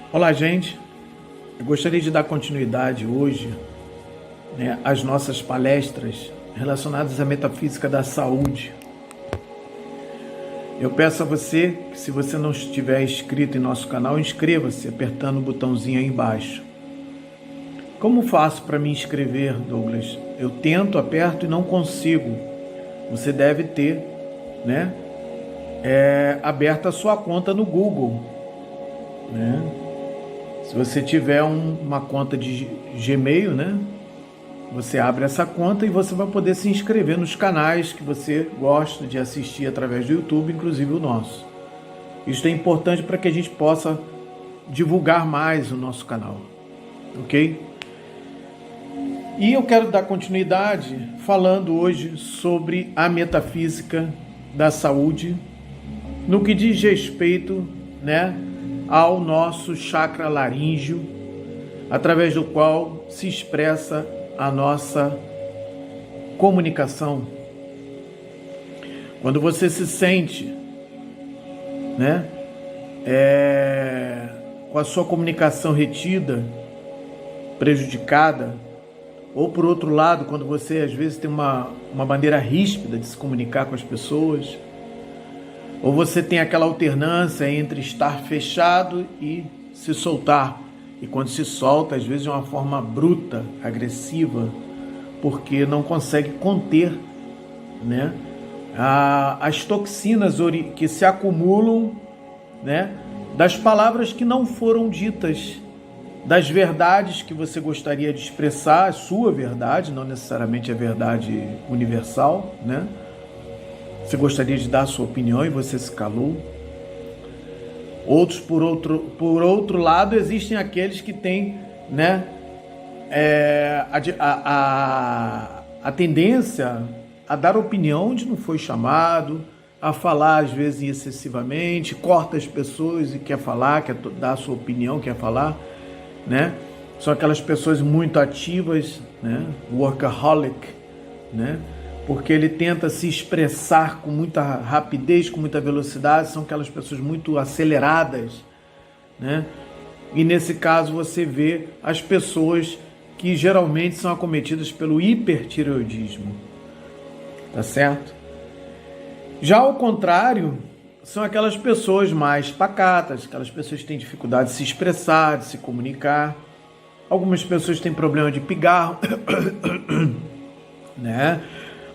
Olá, gente. Eu gostaria de dar continuidade hoje, às nossas palestras relacionadas à metafísica da saúde. Eu peço a você que, se você não estiver inscrito em nosso canal, inscreva-se apertando o botãozinho aí embaixo. Como faço para me inscrever, Douglas? Eu tento, aperto e não consigo. Você deve ter, aberta a sua conta no Google, Se você tiver uma conta de Gmail, você abre essa conta e você vai poder se inscrever nos canais que você gosta de assistir através do YouTube, inclusive o nosso. Isso é importante para que a gente possa divulgar mais o nosso canal, ok? E eu quero dar continuidade falando hoje sobre a metafísica da saúde, no que diz respeito, ao nosso chakra laríngeo, através do qual se expressa a nossa comunicação. Quando você se sente, com a sua comunicação retida, prejudicada, ou por outro lado, quando você às vezes tem uma maneira ríspida de se comunicar com as pessoas, ou você tem aquela alternância entre estar fechado e se soltar. E quando se solta, às vezes de uma forma bruta, agressiva, porque não consegue conter, as toxinas que se acumulam, das palavras que não foram ditas, das verdades que você gostaria de expressar, a sua verdade, não necessariamente a verdade universal, Você gostaria de dar a sua opinião e você se calou. Outros, por outro lado, existem aqueles que têm a tendência a dar opinião onde não foi chamado, a falar às vezes excessivamente, corta as pessoas e quer falar, quer dar a sua opinião, quer falar, São aquelas pessoas muito ativas, workaholic, porque ele tenta se expressar com muita rapidez, com muita velocidade, são aquelas pessoas muito aceleradas, E nesse caso você vê as pessoas que geralmente são acometidas pelo hipertireoidismo, tá certo? Já ao contrário, são aquelas pessoas mais pacatas, aquelas pessoas que têm dificuldade de se expressar, de se comunicar. Algumas pessoas têm problema de pigarro,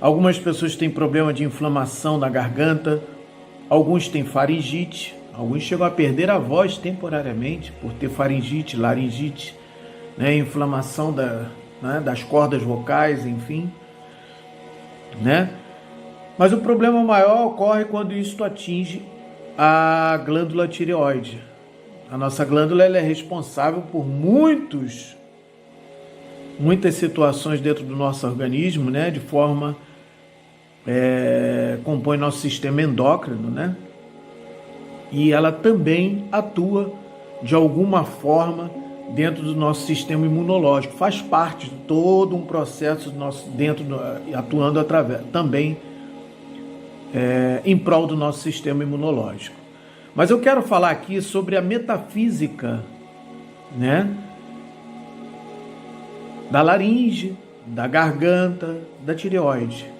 Algumas pessoas têm problema de inflamação na garganta, alguns têm faringite, alguns chegam a perder a voz temporariamente por ter faringite, laringite, inflamação das cordas vocais, enfim, Mas o problema maior ocorre quando isso atinge a glândula tireoide. A nossa glândula ela é responsável por muitas situações dentro do nosso organismo, de forma compõe nosso sistema endócrino, E ela também atua de alguma forma dentro do nosso sistema imunológico. Faz parte de todo um processo atuando também em prol do nosso sistema imunológico. Mas eu quero falar aqui sobre a metafísica, da laringe, da garganta, da tireoide.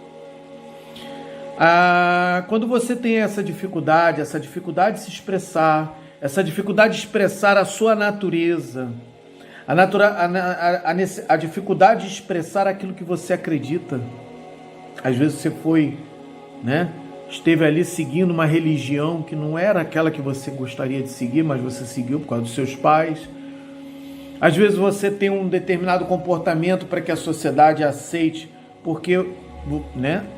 Quando você tem essa dificuldade de se expressar, essa dificuldade de expressar a sua natureza, a dificuldade de expressar aquilo que você acredita, às vezes você esteve ali seguindo uma religião que não era aquela que você gostaria de seguir, mas você seguiu por causa dos seus pais. Às vezes você tem um determinado comportamento para que a sociedade aceite, porque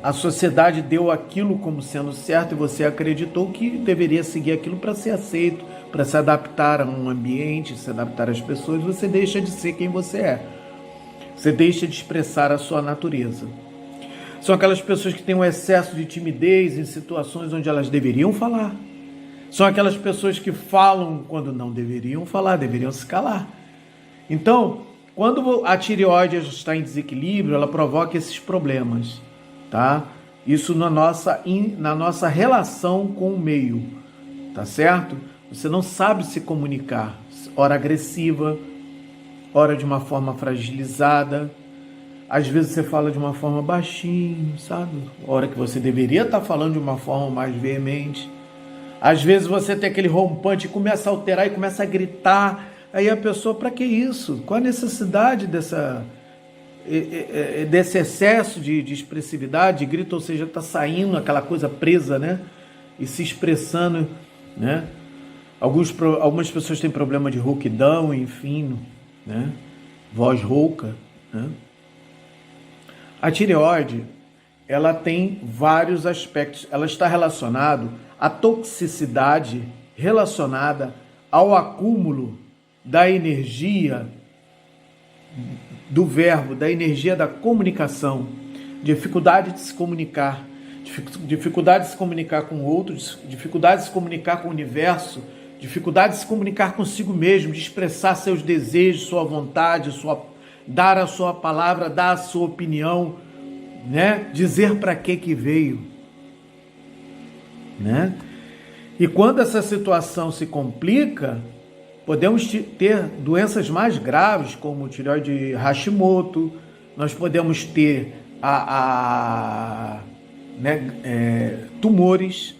a sociedade deu aquilo como sendo certo e você acreditou que deveria seguir aquilo para ser aceito, para se adaptar a um ambiente, se adaptar às pessoas. Você deixa de ser quem você é. Você deixa de expressar a sua natureza. São aquelas pessoas que têm um excesso de timidez em situações onde elas deveriam falar. São aquelas pessoas que falam quando não deveriam falar, deveriam se calar. Então, quando a tireoide está em desequilíbrio, ela provoca esses problemas, tá? Isso na nossa relação com o meio, tá certo? Você não sabe se comunicar, ora agressiva, ora de uma forma fragilizada. Às vezes você fala de uma forma baixinho, sabe? Hora que você deveria estar falando de uma forma mais veemente. Às vezes você tem aquele rompante e começa a alterar e começa a gritar. Aí a pessoa, para que isso? Qual a necessidade desse excesso de expressividade, de grito? Ou seja, está saindo aquela coisa presa, né? E se expressando, né? Algumas pessoas têm problema de rouquidão, enfim, né? Voz rouca, né? A tireoide, ela tem vários aspectos. Ela está relacionada à toxicidade relacionada ao acúmulo da energia do verbo, da energia da comunicação, dificuldade de se comunicar, dificuldade de se comunicar com outros, dificuldade de se comunicar com o universo, dificuldade de se comunicar consigo mesmo, de expressar seus desejos, sua vontade, dar a sua palavra, dar a sua opinião, né? Dizer para que veio, né? E quando essa situação se complica, podemos ter doenças mais graves, como tireoide Hashimoto, nós podemos ter tumores.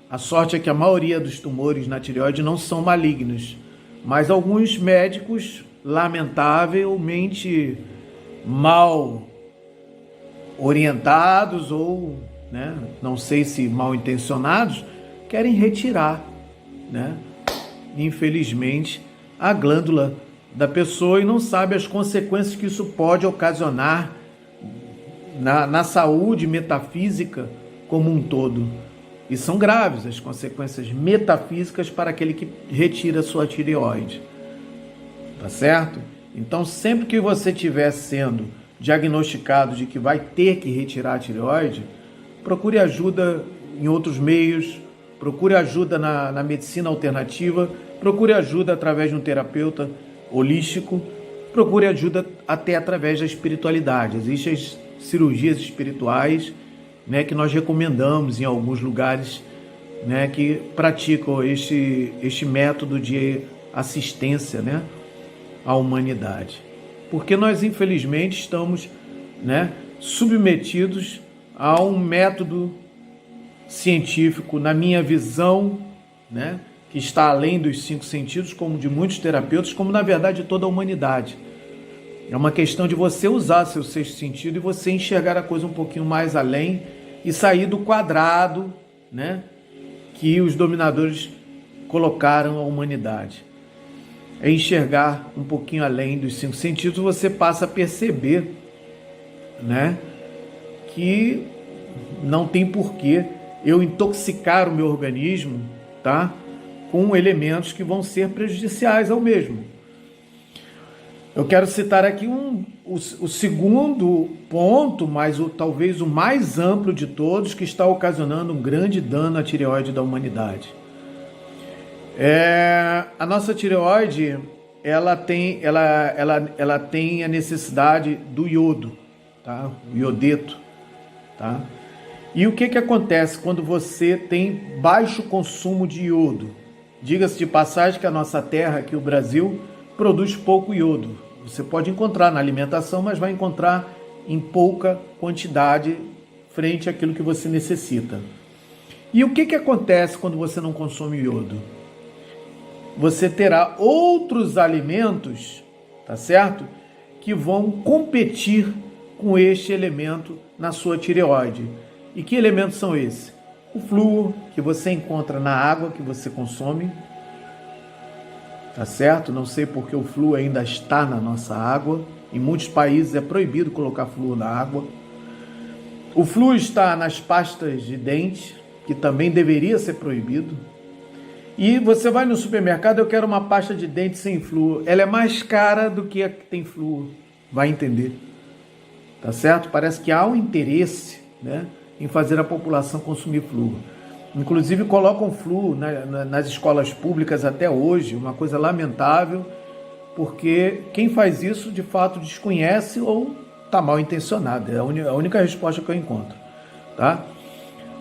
A sorte é que a maioria dos tumores na tireoide não são malignos, mas alguns médicos, lamentavelmente mal orientados ou, né, não sei se mal intencionados, querem retirar, né, infelizmente, a glândula da pessoa e não sabe as consequências que isso pode ocasionar na saúde metafísica como um todo. E são graves as consequências metafísicas para aquele que retira sua tireoide. Tá certo? Então, sempre que você estiver sendo diagnosticado de que vai ter que retirar a tireoide, procure ajuda em outros meios, procure ajuda na medicina alternativa, procure ajuda através de um terapeuta holístico, procure ajuda até através da espiritualidade. Existem as cirurgias espirituais, né, que nós recomendamos em alguns lugares, né, que praticam este método de assistência, né, à humanidade. Porque nós, infelizmente, estamos, né, submetidos a um método científico, na minha visão, né, que está além dos 5 sentidos, como de muitos terapeutas, como na verdade de toda a humanidade. É uma questão de você usar seu 6º sentido e você enxergar a coisa um pouquinho mais além e sair do quadrado, né, que os dominadores colocaram à humanidade. É enxergar um pouquinho além dos 5 sentidos, você passa a perceber, né, que não tem porquê eu intoxicar o meu organismo, tá, com elementos que vão ser prejudiciais ao mesmo. Eu quero citar aqui o segundo ponto, mas talvez o mais amplo de todos, que está ocasionando um grande dano à tireoide da humanidade. A nossa tireoide, ela tem a necessidade do iodo, tá? O iodeto, tá? E o que acontece quando você tem baixo consumo de iodo? Diga-se de passagem que a nossa terra, aqui o Brasil, produz pouco iodo. Você pode encontrar na alimentação, mas vai encontrar em pouca quantidade frente àquilo que você necessita. E o que acontece quando você não consome iodo? Você terá outros alimentos, tá certo? Que vão competir com este elemento na sua tireoide. E que elementos são esses? O flúor, que você encontra na água que você consome, tá certo? Não sei porque o flúor ainda está na nossa água. Em muitos países é proibido colocar flúor na água. O flúor está nas pastas de dente, que também deveria ser proibido. E você vai no supermercado, eu quero uma pasta de dente sem flúor. Ela é mais cara do que a que tem flúor. Vai entender. Tá certo? Parece que há um interesse, né, em fazer a população consumir flúor. Inclusive colocam flúor nas escolas públicas até hoje, uma coisa lamentável, porque quem faz isso de fato desconhece ou está mal intencionado. É a única resposta que eu encontro. Tá?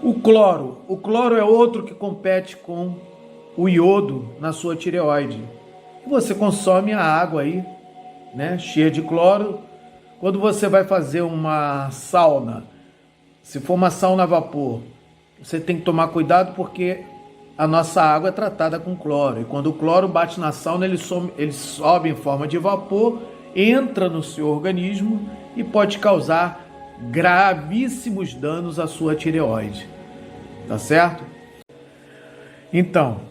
O cloro é outro que compete com o iodo na sua tireoide. você consome a água aí, né, cheia de cloro. Quando você vai fazer uma sauna, se for uma sauna a vapor, você tem que tomar cuidado porque a nossa água é tratada com cloro. E quando o cloro bate na sauna, ele sobe em forma de vapor, entra no seu organismo e pode causar gravíssimos danos à sua tireoide. Tá certo? Então,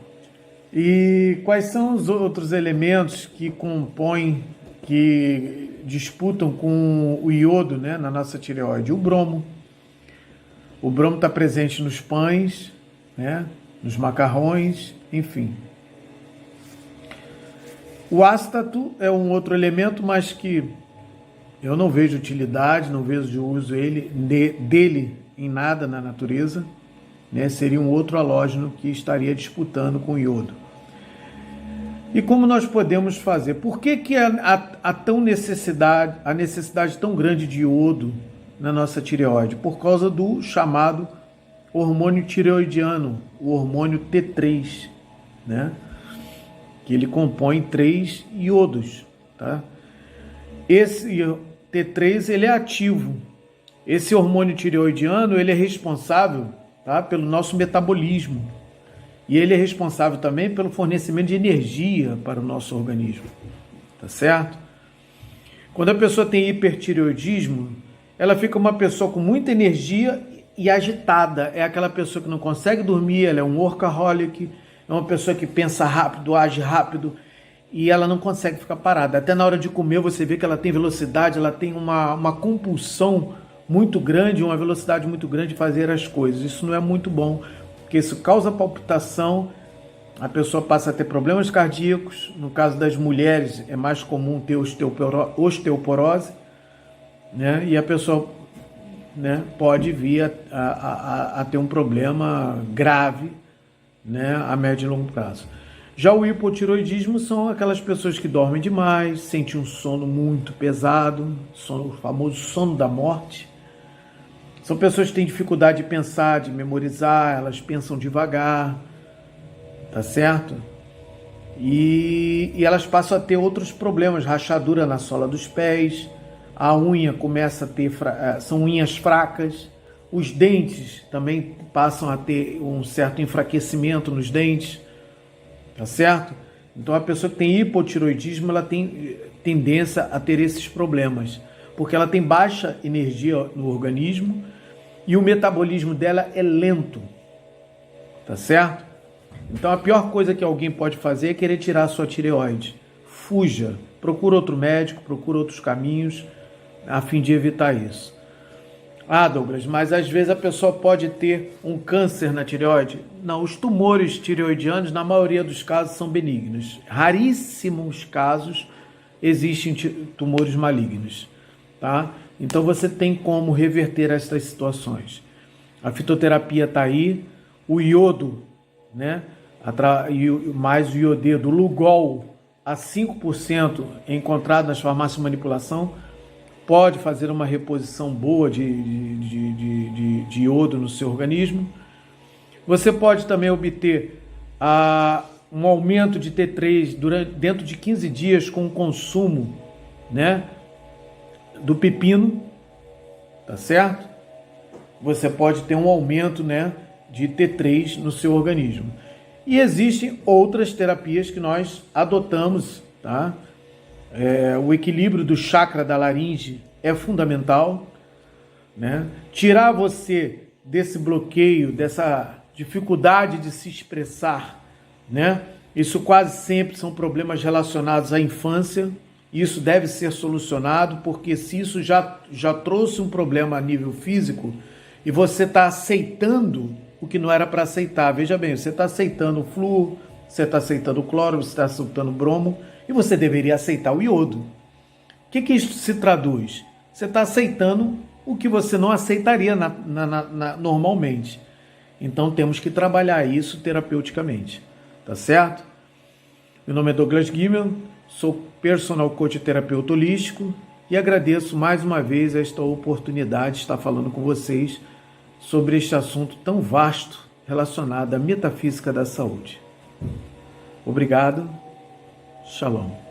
e quais são os outros elementos que compõem, que disputam com o iodo, né, na nossa tireoide? O bromo. O bromo está presente nos pães, né, nos macarrões, enfim. O ástato é um outro elemento, mas que eu não vejo utilidade, não vejo uso dele em nada na natureza, né? Seria um outro halógeno que estaria disputando com o iodo. E como nós podemos fazer? Por que a necessidade tão grande de iodo na nossa tireoide? Por causa do chamado hormônio tireoidiano, o hormônio T3, né? Que ele compõe 3 iodos, tá? Esse T3 ele é ativo. Esse hormônio tireoidiano ele é responsável, tá, pelo nosso metabolismo. E ele é responsável também pelo fornecimento de energia para o nosso organismo. Tá certo? Quando a pessoa tem hipertireoidismo, ela fica uma pessoa com muita energia e agitada. É aquela pessoa que não consegue dormir, ela é um workaholic, é uma pessoa que pensa rápido, age rápido e ela não consegue ficar parada. Até na hora de comer você vê que ela tem velocidade, ela tem uma compulsão muito grande, uma velocidade muito grande de fazer as coisas. Isso não é muito bom, porque isso causa palpitação, a pessoa passa a ter problemas cardíacos. No caso das mulheres é mais comum ter osteoporose, né? E a pessoa, né, pode vir a ter um problema grave, né, a médio e longo prazo. Já o hipotireoidismo são aquelas pessoas que dormem demais, sentem um sono muito pesado, o famoso sono da morte. São pessoas que têm dificuldade de pensar, de memorizar, elas pensam devagar, tá certo? E elas passam a ter outros problemas, rachadura na sola dos pés, a unha começa a ter, são unhas fracas, os dentes também passam a ter um certo enfraquecimento nos dentes, tá certo? Então a pessoa que tem hipotireoidismo, ela tem tendência a ter esses problemas, porque ela tem baixa energia no organismo e o metabolismo dela é lento, tá certo? Então a pior coisa que alguém pode fazer é querer tirar a sua tireoide. Fuja, procura outro médico, procura outros caminhos a fim de evitar isso. Ah, Douglas, mas às vezes a pessoa pode ter um câncer na tireoide? Não, os tumores tireoidianos, na maioria dos casos, são benignos. Raríssimos casos existem tumores malignos, tá? Então você tem como reverter essas situações. A fitoterapia está aí, o iodo, né? Mais o iodeto, o Lugol a 5% encontrado nas farmácias de manipulação, pode fazer uma reposição boa de iodo no seu organismo. Você pode também obter um aumento de T3 dentro de 15 dias com o consumo, né, do pepino, tá certo? Você pode ter um aumento, né, de T3 no seu organismo. E existem outras terapias que nós adotamos, tá? O equilíbrio do chakra da laringe é fundamental, né? Tirar você desse bloqueio, dessa dificuldade de se expressar, né? Isso quase sempre são problemas relacionados à infância. Isso deve ser solucionado, porque se isso já trouxe um problema a nível físico e você está aceitando o que não era para aceitar. Veja bem, você está aceitando o flúor, você está aceitando o cloro, você está aceitando o bromo, e você deveria aceitar o iodo. O que isso se traduz? Você está aceitando o que você não aceitaria normalmente. Então temos que trabalhar isso terapeuticamente, tá certo? Meu nome é Douglas Gimmel, sou personal coach terapeuta holístico e agradeço mais uma vez esta oportunidade de estar falando com vocês sobre este assunto tão vasto relacionado à metafísica da saúde. Obrigado. Shalom.